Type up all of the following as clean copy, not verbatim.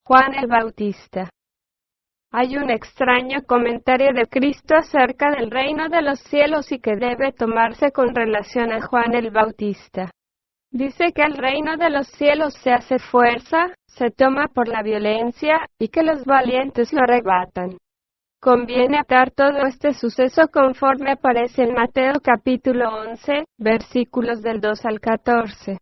Juan el Bautista. Hay un extraño comentario de Cristo acerca del reino de los cielos y que debe tomarse con relación a Juan el Bautista. Dice que el reino de los cielos se hace fuerza, se toma por la violencia, y que los valientes lo arrebatan. Conviene atar todo este suceso conforme aparece en Mateo capítulo 11, versículos del 2 al 14.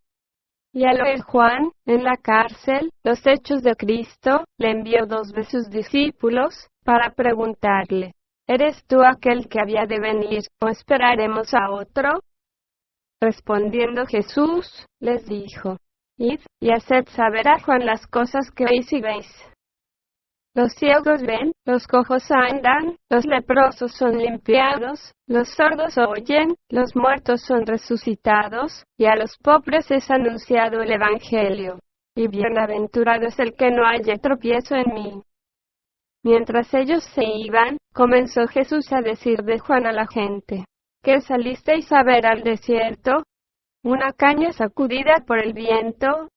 Y al oír Juan, en la cárcel, los hechos de Cristo, le envió 2 de sus discípulos, para preguntarle: ¿Eres tú aquel que había de venir, o esperaremos a otro? Respondiendo Jesús, les dijo: Id, y haced saber a Juan las cosas que oís y veis. Los ciegos ven, los cojos andan, los leprosos son limpiados, los sordos oyen, los muertos son resucitados, y a los pobres es anunciado el Evangelio. Y bienaventurado es el que no haya tropiezo en mí. Mientras ellos se iban, comenzó Jesús a decir de Juan a la gente: ¿Qué salisteis a ver al desierto? ¿Una caña sacudida por el viento?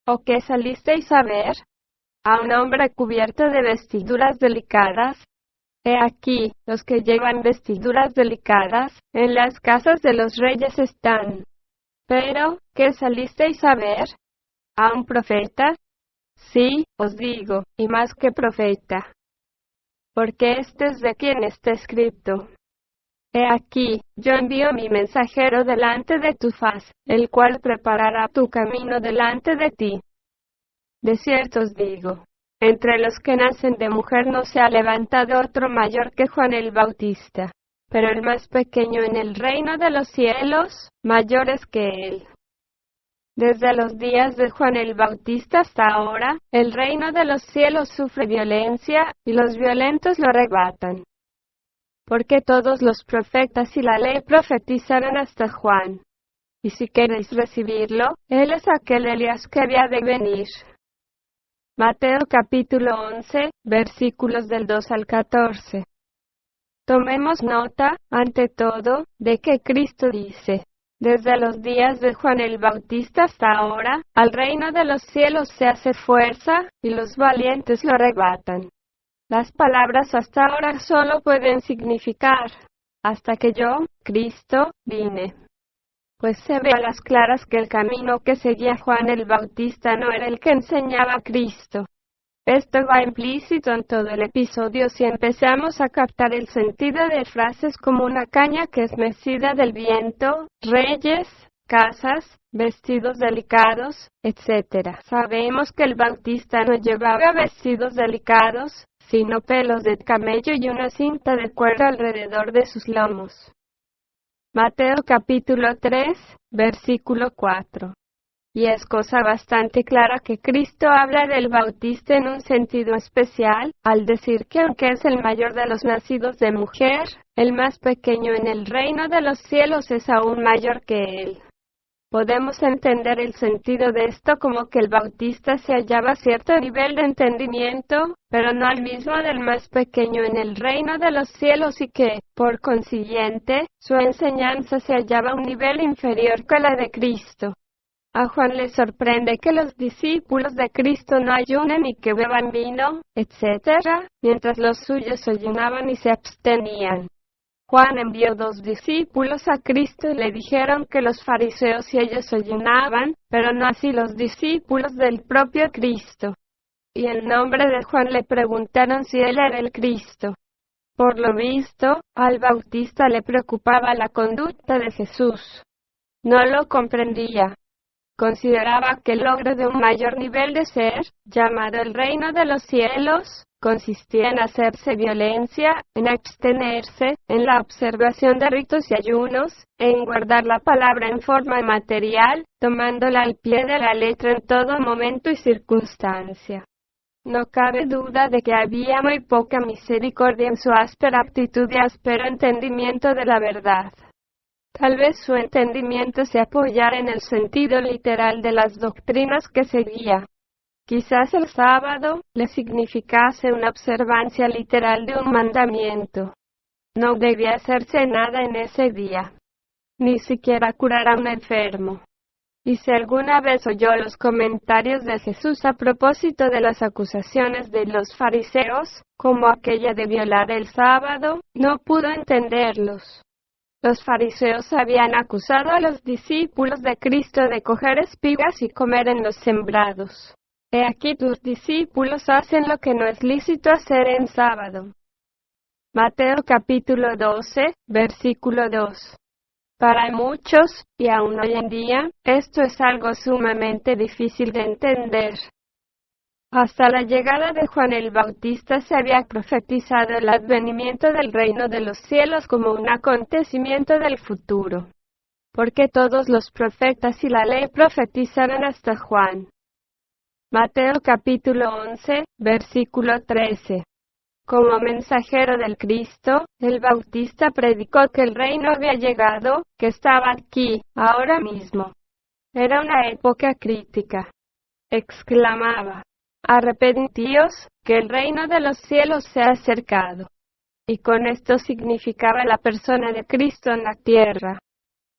¿O qué salisteis a ver? ¿A un hombre cubierto de vestiduras delicadas? He aquí, los que llevan vestiduras delicadas, en las casas de los reyes están. Pero, ¿qué salisteis a ver? ¿A un profeta? Sí, os digo, y más que profeta. Porque este es de quien está escrito: He aquí, yo envío mi mensajero delante de tu faz, el cual preparará tu camino delante de ti. De cierto os digo, entre los que nacen de mujer no se ha levantado otro mayor que Juan el Bautista, pero el más pequeño en el reino de los cielos, mayor es que él. Desde los días de Juan el Bautista hasta ahora, el reino de los cielos sufre violencia, y los violentos lo arrebatan. Porque todos los profetas y la ley profetizaron hasta Juan. Y si queréis recibirlo, él es aquel Elías que había de venir. Mateo capítulo 11, versículos del 2 al 14. Tomemos nota, ante todo, de que Cristo dice: desde los días de Juan el Bautista hasta ahora, al reino de los cielos se hace fuerza, y los valientes lo arrebatan. Las palabras hasta ahora solo pueden significar: hasta que yo, Cristo, vine. Pues se ve a las claras que el camino que seguía Juan el Bautista no era el que enseñaba Cristo. Esto va implícito en todo el episodio si empezamos a captar el sentido de frases como una caña que es mecida del viento, reyes, casas, vestidos delicados, etc. Sabemos que el Bautista no llevaba vestidos delicados, sino pelos de camello y una cinta de cuerda alrededor de sus lomos. Mateo capítulo 3, versículo 4. Y es cosa bastante clara que Cristo habla del Bautista en un sentido especial, al decir que aunque es el mayor de los nacidos de mujer, el más pequeño en el reino de los cielos es aún mayor que él. Podemos entender el sentido de esto como que el Bautista se hallaba a cierto nivel de entendimiento, pero no al mismo del más pequeño en el reino de los cielos y que, por consiguiente, su enseñanza se hallaba a un nivel inferior que la de Cristo. A Juan le sorprende que los discípulos de Cristo no ayunen y que beban vino, etc., mientras los suyos ayunaban y se abstenían. Juan envió 2 discípulos a Cristo y le dijeron que los fariseos y ellos ayunaban, pero no así los discípulos del propio Cristo. Y en nombre de Juan le preguntaron si él era el Cristo. Por lo visto, al Bautista le preocupaba la conducta de Jesús. No lo comprendía. Consideraba que el logro de un mayor nivel de ser, llamado el reino de los cielos, consistía en hacerse violencia, en abstenerse, en la observación de ritos y ayunos, en guardar la palabra en forma material, tomándola al pie de la letra en todo momento y circunstancia. No cabe duda de que había muy poca misericordia en su áspera actitud y áspero entendimiento de la verdad. Tal vez su entendimiento se apoyara en el sentido literal de las doctrinas que seguía. Quizás el sábado le significase una observancia literal de un mandamiento. No debía hacerse nada en ese día, ni siquiera curar a un enfermo. Y si alguna vez oyó los comentarios de Jesús a propósito de las acusaciones de los fariseos, como aquella de violar el sábado, no pudo entenderlos. Los fariseos habían acusado a los discípulos de Cristo de coger espigas y comer en los sembrados. He aquí tus discípulos hacen lo que no es lícito hacer en sábado. Mateo capítulo 12, versículo 2. Para muchos, y aún hoy en día, esto es algo sumamente difícil de entender. Hasta la llegada de Juan el Bautista se había profetizado el advenimiento del reino de los cielos como un acontecimiento del futuro. Porque todos los profetas y la ley profetizaron hasta Juan. Mateo capítulo 11, versículo 13. Como mensajero del Cristo, el Bautista predicó que el reino había llegado, que estaba aquí, ahora mismo. Era una época crítica. Exclamaba: arrepentíos, que el reino de los cielos se ha acercado. Y con esto significaba la persona de Cristo en la tierra.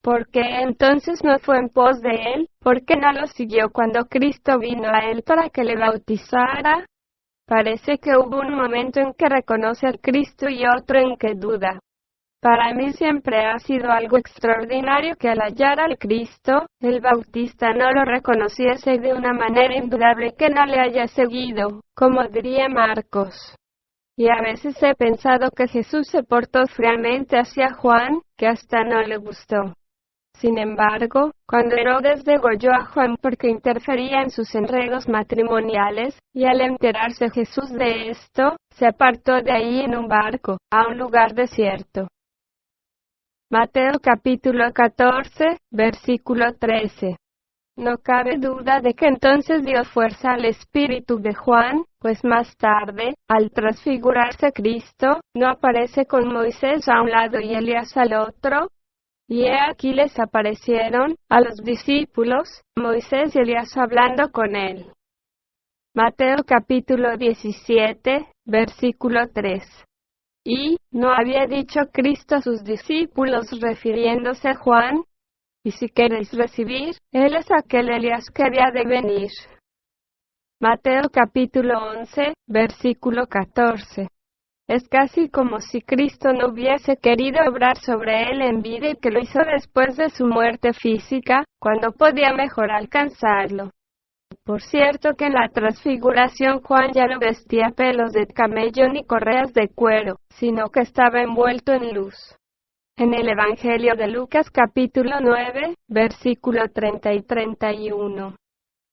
¿Por qué entonces no fue en pos de él? ¿Por qué no lo siguió cuando Cristo vino a él para que le bautizara? Parece que hubo un momento en que reconoce al Cristo y otro en que duda. Para mí siempre ha sido algo extraordinario que al hallar al Cristo, el Bautista no lo reconociese de una manera indudable, que no le haya seguido, como diría Marcos. Y a veces he pensado que Jesús se portó fríamente hacia Juan, que hasta no le gustó. Sin embargo, cuando Herodes degolló a Juan porque interfería en sus enredos matrimoniales, y al enterarse Jesús de esto, se apartó de ahí en un barco, a un lugar desierto. Mateo capítulo 14, versículo 13. No cabe duda de que entonces dio fuerza al espíritu de Juan, pues más tarde, al transfigurarse Cristo, no aparece con Moisés a un lado y Elías al otro. Y he aquí les aparecieron a los discípulos, Moisés y Elías hablando con él. Mateo capítulo 17, versículo 3. Y, ¿no había dicho Cristo a sus discípulos refiriéndose a Juan? Y si queréis recibir, él es aquel Elías que había de venir. Mateo capítulo 11, versículo 14. Es casi como si Cristo no hubiese querido obrar sobre él en vida y que lo hizo después de su muerte física, cuando podía mejor alcanzarlo. Por cierto que en la transfiguración Juan ya no vestía pelos de camello ni correas de cuero, sino que estaba envuelto en luz. En el Evangelio de Lucas capítulo 9, versículo 30 y 31,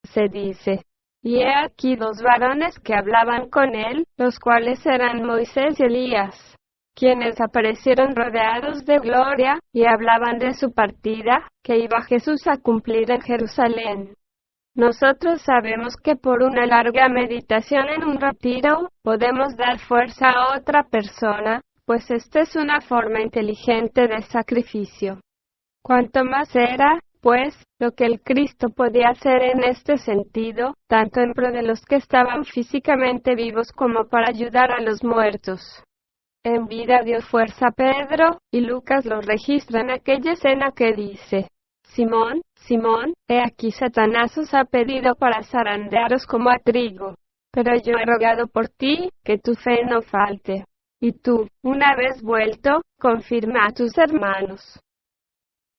se dice: y he aquí dos varones que hablaban con él, los cuales eran Moisés y Elías, quienes aparecieron rodeados de gloria, y hablaban de su partida, que iba Jesús a cumplir en Jerusalén. Nosotros sabemos que por una larga meditación en un retiro, podemos dar fuerza a otra persona, pues esta es una forma inteligente de sacrificio. Cuanto más era, pues, lo que el Cristo podía hacer en este sentido, tanto en pro de los que estaban físicamente vivos como para ayudar a los muertos. En vida dio fuerza a Pedro, y Lucas lo registra en aquella escena que dice: Simón, Simón, he aquí Satanás os ha pedido para zarandearos como a trigo. Pero yo he rogado por ti, que tu fe no falte. Y tú, una vez vuelto, confirma a tus hermanos.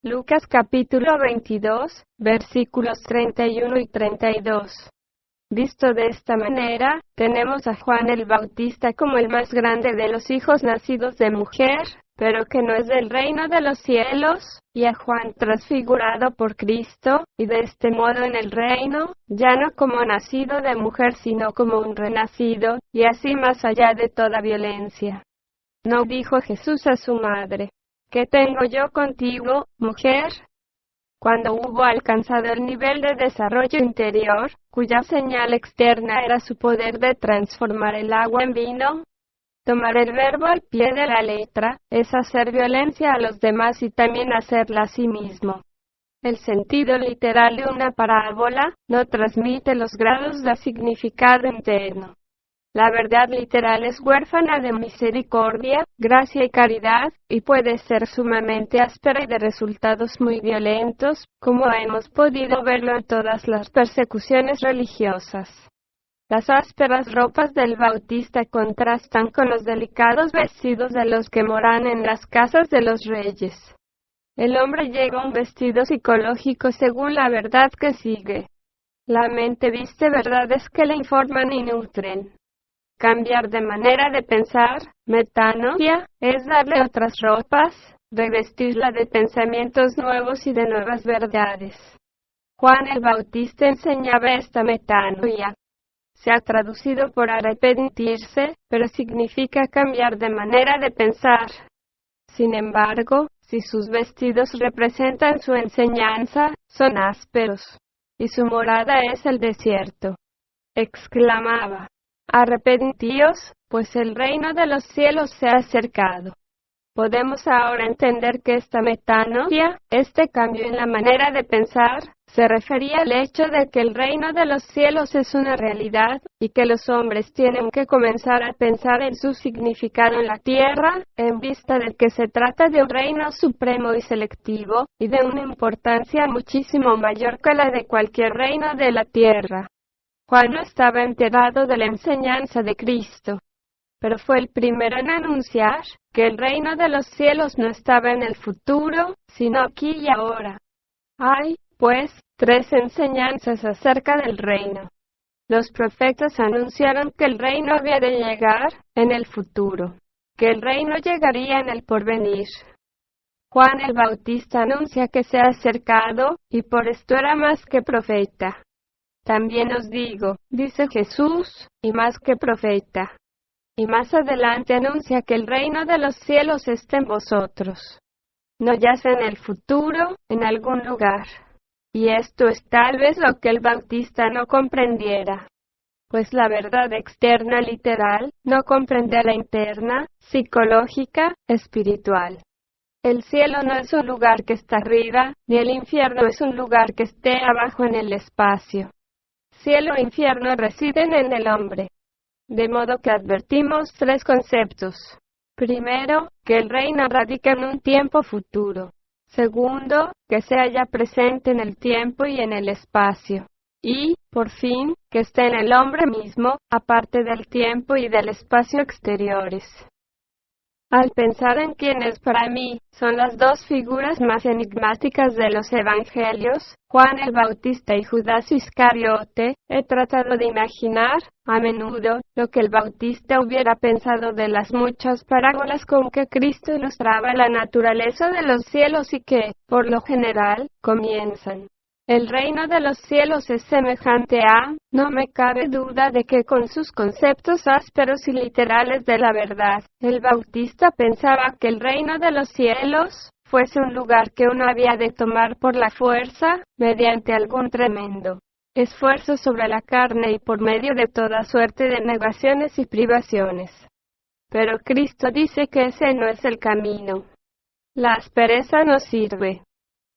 Lucas capítulo 22, versículos 31 y 32. Visto de esta manera, tenemos a Juan el Bautista como el más grande de los hijos nacidos de mujer, pero que no es del reino de los cielos, y a Juan transfigurado por Cristo, y de este modo en el reino, ya no como nacido de mujer sino como un renacido, y así más allá de toda violencia. No dijo Jesús a su madre: ¿qué tengo yo contigo, mujer? Cuando hubo alcanzado el nivel de desarrollo interior, cuya señal externa era su poder de transformar el agua en vino, tomar el verbo al pie de la letra, es hacer violencia a los demás y también hacerla a sí mismo. El sentido literal de una parábola no transmite los grados de significado interno. La verdad literal es huérfana de misericordia, gracia y caridad, y puede ser sumamente áspera y de resultados muy violentos, como hemos podido verlo en todas las persecuciones religiosas. Las ásperas ropas del Bautista contrastan con los delicados vestidos de los que moran en las casas de los reyes. El hombre lleva un vestido psicológico según la verdad que sigue. La mente viste verdades que le informan y nutren. Cambiar de manera de pensar, metanoia, es darle otras ropas, revestirla de pensamientos nuevos y de nuevas verdades. Juan el Bautista enseñaba esta metanoia. Se ha traducido por arrepentirse, pero significa cambiar de manera de pensar. Sin embargo, si sus vestidos representan su enseñanza, son ásperos, y su morada es el desierto. Exclamaba: arrepentíos, pues el reino de los cielos se ha acercado. Podemos ahora entender que esta metanoia, este cambio en la manera de pensar, se refería al hecho de que el reino de los cielos es una realidad, y que los hombres tienen que comenzar a pensar en su significado en la tierra, en vista de que se trata de un reino supremo y selectivo, y de una importancia muchísimo mayor que la de cualquier reino de la tierra. Juan no estaba enterado de la enseñanza de Cristo, pero fue el primero en anunciar que el reino de los cielos no estaba en el futuro, sino aquí y ahora. Hay, pues, tres enseñanzas acerca del reino. Los profetas anunciaron que el reino había de llegar en el futuro, que el reino llegaría en el porvenir. Juan el Bautista anuncia que se ha acercado, y por esto era más que profeta. También os digo, dice Jesús, y más que profeta. Y más adelante anuncia que el reino de los cielos está en vosotros. No yace en el futuro, en algún lugar. Y esto es tal vez lo que el Bautista no comprendiera. Pues la verdad externa literal no comprende la interna, psicológica, espiritual. El cielo no es un lugar que está arriba, ni el infierno es un lugar que esté abajo en el espacio. Cielo e infierno residen en el hombre. De modo que advertimos tres conceptos. Primero, que el reino radica en un tiempo futuro. Segundo, que se halla presente en el tiempo y en el espacio. Y, por fin, que esté en el hombre mismo, aparte del tiempo y del espacio exteriores. Al pensar en quienes para mí son las dos figuras más enigmáticas de los evangelios, Juan el Bautista y Judas Iscariote, he tratado de imaginar, a menudo, lo que el Bautista hubiera pensado de las muchas parábolas con que Cristo ilustraba la naturaleza de los cielos y que, por lo general, comienzan: el reino de los cielos es semejante a... No me cabe duda de que con sus conceptos ásperos y literales de la verdad, el Bautista pensaba que el reino de los cielos fuese un lugar que uno había de tomar por la fuerza, mediante algún tremendo esfuerzo sobre la carne y por medio de toda suerte de negaciones y privaciones. Pero Cristo dice que ese no es el camino. La aspereza no sirve.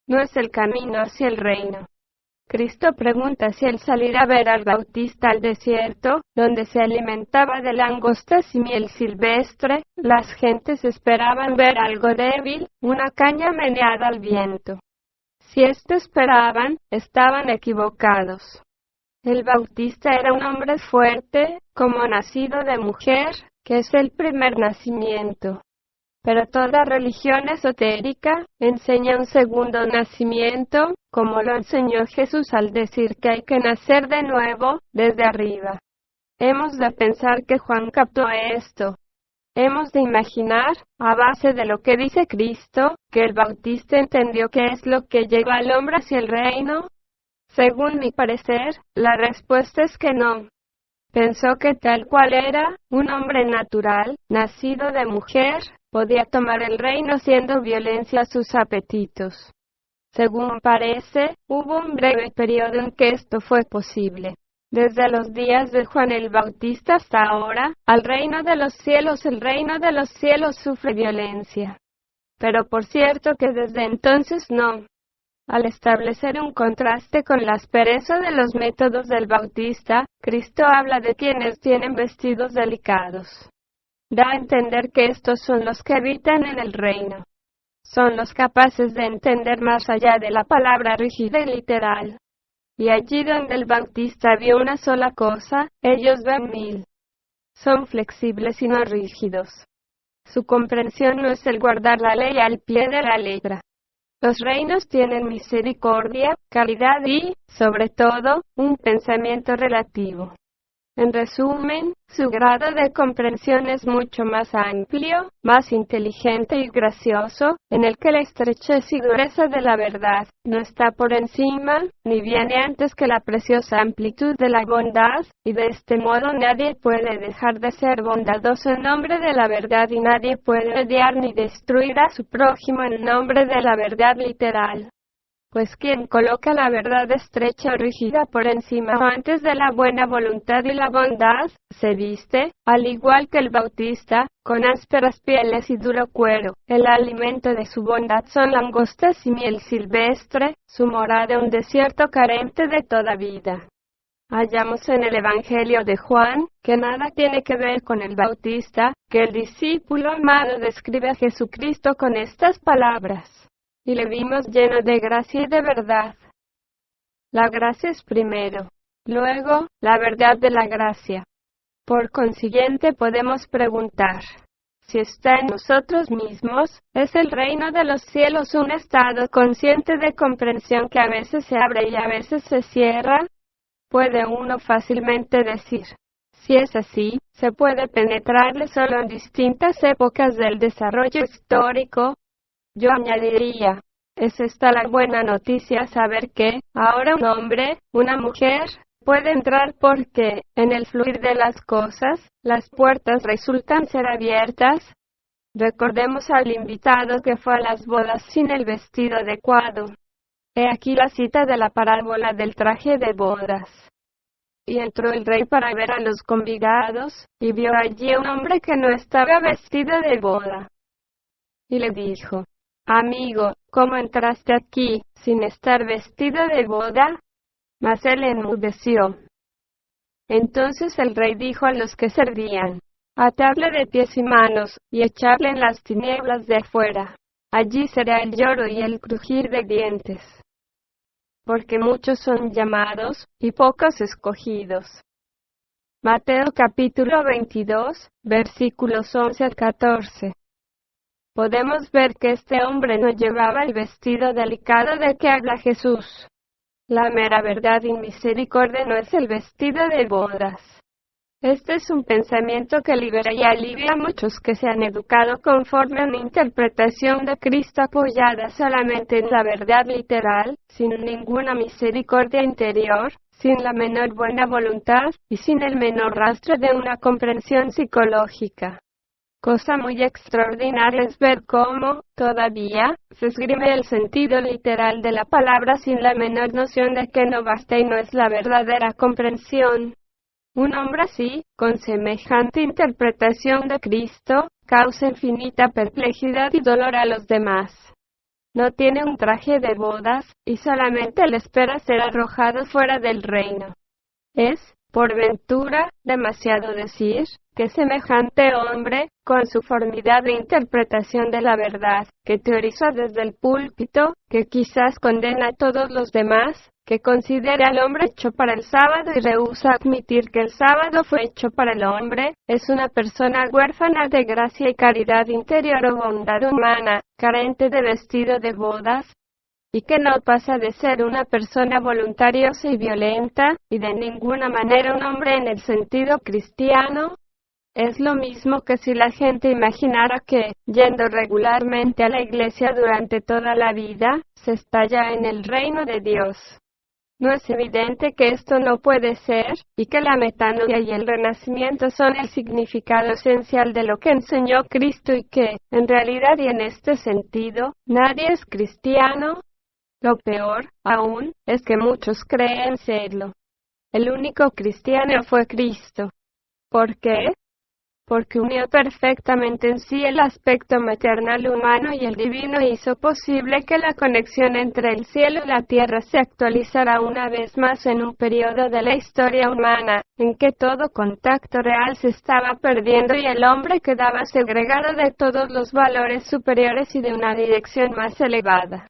No es el camino hacia el reino. Cristo pregunta si al salir a ver al Bautista al desierto, donde se alimentaba de langostas y miel silvestre, las gentes esperaban ver algo débil, una caña meneada al viento. Si esto esperaban, estaban equivocados. El Bautista era un hombre fuerte, como nacido de mujer, que es el primer nacimiento. Pero toda religión esotérica enseña un segundo nacimiento, como lo enseñó Jesús al decir que hay que nacer de nuevo, desde arriba. Hemos de pensar que Juan captó esto. Hemos de imaginar, a base de lo que dice Cristo, que el Bautista entendió qué es lo que lleva al hombre hacia el reino. Según mi parecer, la respuesta es que no. Pensó que tal cual era, un hombre natural, nacido de mujer, podía tomar el reino haciendo violencia a sus apetitos. Según parece, hubo un breve periodo en que esto fue posible. Desde los días de Juan el Bautista hasta ahora, el reino de los cielos sufre violencia. Pero por cierto que desde entonces no. Al establecer un contraste con la aspereza de los métodos del Bautista, Cristo habla de quienes tienen vestidos delicados. Da a entender que estos son los que habitan en el reino. Son los capaces de entender más allá de la palabra rígida y literal. Y allí donde el Bautista vio una sola cosa, ellos ven 1000. Son flexibles y no rígidos. Su comprensión no es el guardar la ley al pie de la letra. Los reinos tienen misericordia, caridad y, sobre todo, un pensamiento relativo. En resumen, su grado de comprensión es mucho más amplio, más inteligente y gracioso, en el que la estrechez y dureza de la verdad no está por encima, ni viene antes que la preciosa amplitud de la bondad, y de este modo nadie puede dejar de ser bondadoso en nombre de la verdad y nadie puede odiar ni destruir a su prójimo en nombre de la verdad literal. Pues quien coloca la verdad estrecha o rígida por encima o antes de la buena voluntad y la bondad, se viste, al igual que el Bautista, con ásperas pieles y duro cuero. El alimento de su bondad son langostas y miel silvestre, su morada un desierto carente de toda vida. Hallamos en el Evangelio de Juan, que nada tiene que ver con el Bautista, que el discípulo amado describe a Jesucristo con estas palabras. Y le vimos lleno de gracia y de verdad. La gracia es primero, luego, la verdad de la gracia. Por consiguiente podemos preguntar, si está en nosotros mismos, ¿es el reino de los cielos un estado consciente de comprensión que a veces se abre y a veces se cierra? Puede uno fácilmente decir, si es así, se puede penetrarle solo en distintas épocas del desarrollo histórico. Yo añadiría, es esta la buena noticia saber que, ahora un hombre, una mujer, puede entrar porque, en el fluir de las cosas, las puertas resultan ser abiertas. Recordemos al invitado que fue a las bodas sin el vestido adecuado. He aquí la cita de la parábola del traje de bodas. Y entró el rey para ver a los convidados, y vio allí a un hombre que no estaba vestido de boda. Y le dijo, amigo, ¿cómo entraste aquí, sin estar vestido de boda? Mas él enmudeció. Entonces el rey dijo a los que servían, atadle de pies y manos, y echadle en las tinieblas de afuera. Allí será el lloro y el crujir de dientes. Porque muchos son llamados, y pocos escogidos. Mateo capítulo 22, versículos 11 al 14. Podemos ver que este hombre no llevaba el vestido delicado de que habla Jesús. La mera verdad y misericordia no es el vestido de bodas. Este es un pensamiento que libera y alivia a muchos que se han educado conforme a una interpretación de Cristo apoyada solamente en la verdad literal, sin ninguna misericordia interior, sin la menor buena voluntad, y sin el menor rastro de una comprensión psicológica. Cosa muy extraordinaria es ver cómo, todavía, se esgrime el sentido literal de la palabra sin la menor noción de que no basta y no es la verdadera comprensión. Un hombre así, con semejante interpretación de Cristo, causa infinita perplejidad y dolor a los demás. No tiene un traje de bodas, y solamente le espera ser arrojado fuera del reino. Es, por ventura, demasiado decir, que semejante hombre, con su formidable interpretación de la verdad, que teoriza desde el púlpito, que quizás condena a todos los demás, que considera al hombre hecho para el sábado y rehúsa admitir que el sábado fue hecho para el hombre, es una persona huérfana de gracia y caridad interior o bondad humana, carente de vestido de bodas, y que no pasa de ser una persona voluntariosa y violenta, y de ninguna manera un hombre en el sentido cristiano. Es lo mismo que si la gente imaginara que, yendo regularmente a la iglesia durante toda la vida, se está ya en el reino de Dios. ¿No es evidente que esto no puede ser, y que la metanoia y el renacimiento son el significado esencial de lo que enseñó Cristo y que, en realidad y en este sentido, nadie es cristiano? Lo peor, aún, es que muchos creen serlo. El único cristiano fue Cristo. ¿Por qué? porque unió perfectamente en sí el aspecto maternal humano y el divino e hizo posible que la conexión entre el cielo y la tierra se actualizara una vez más en un periodo de la historia humana, en que todo contacto real se estaba perdiendo y el hombre quedaba segregado de todos los valores superiores y de una dirección más elevada.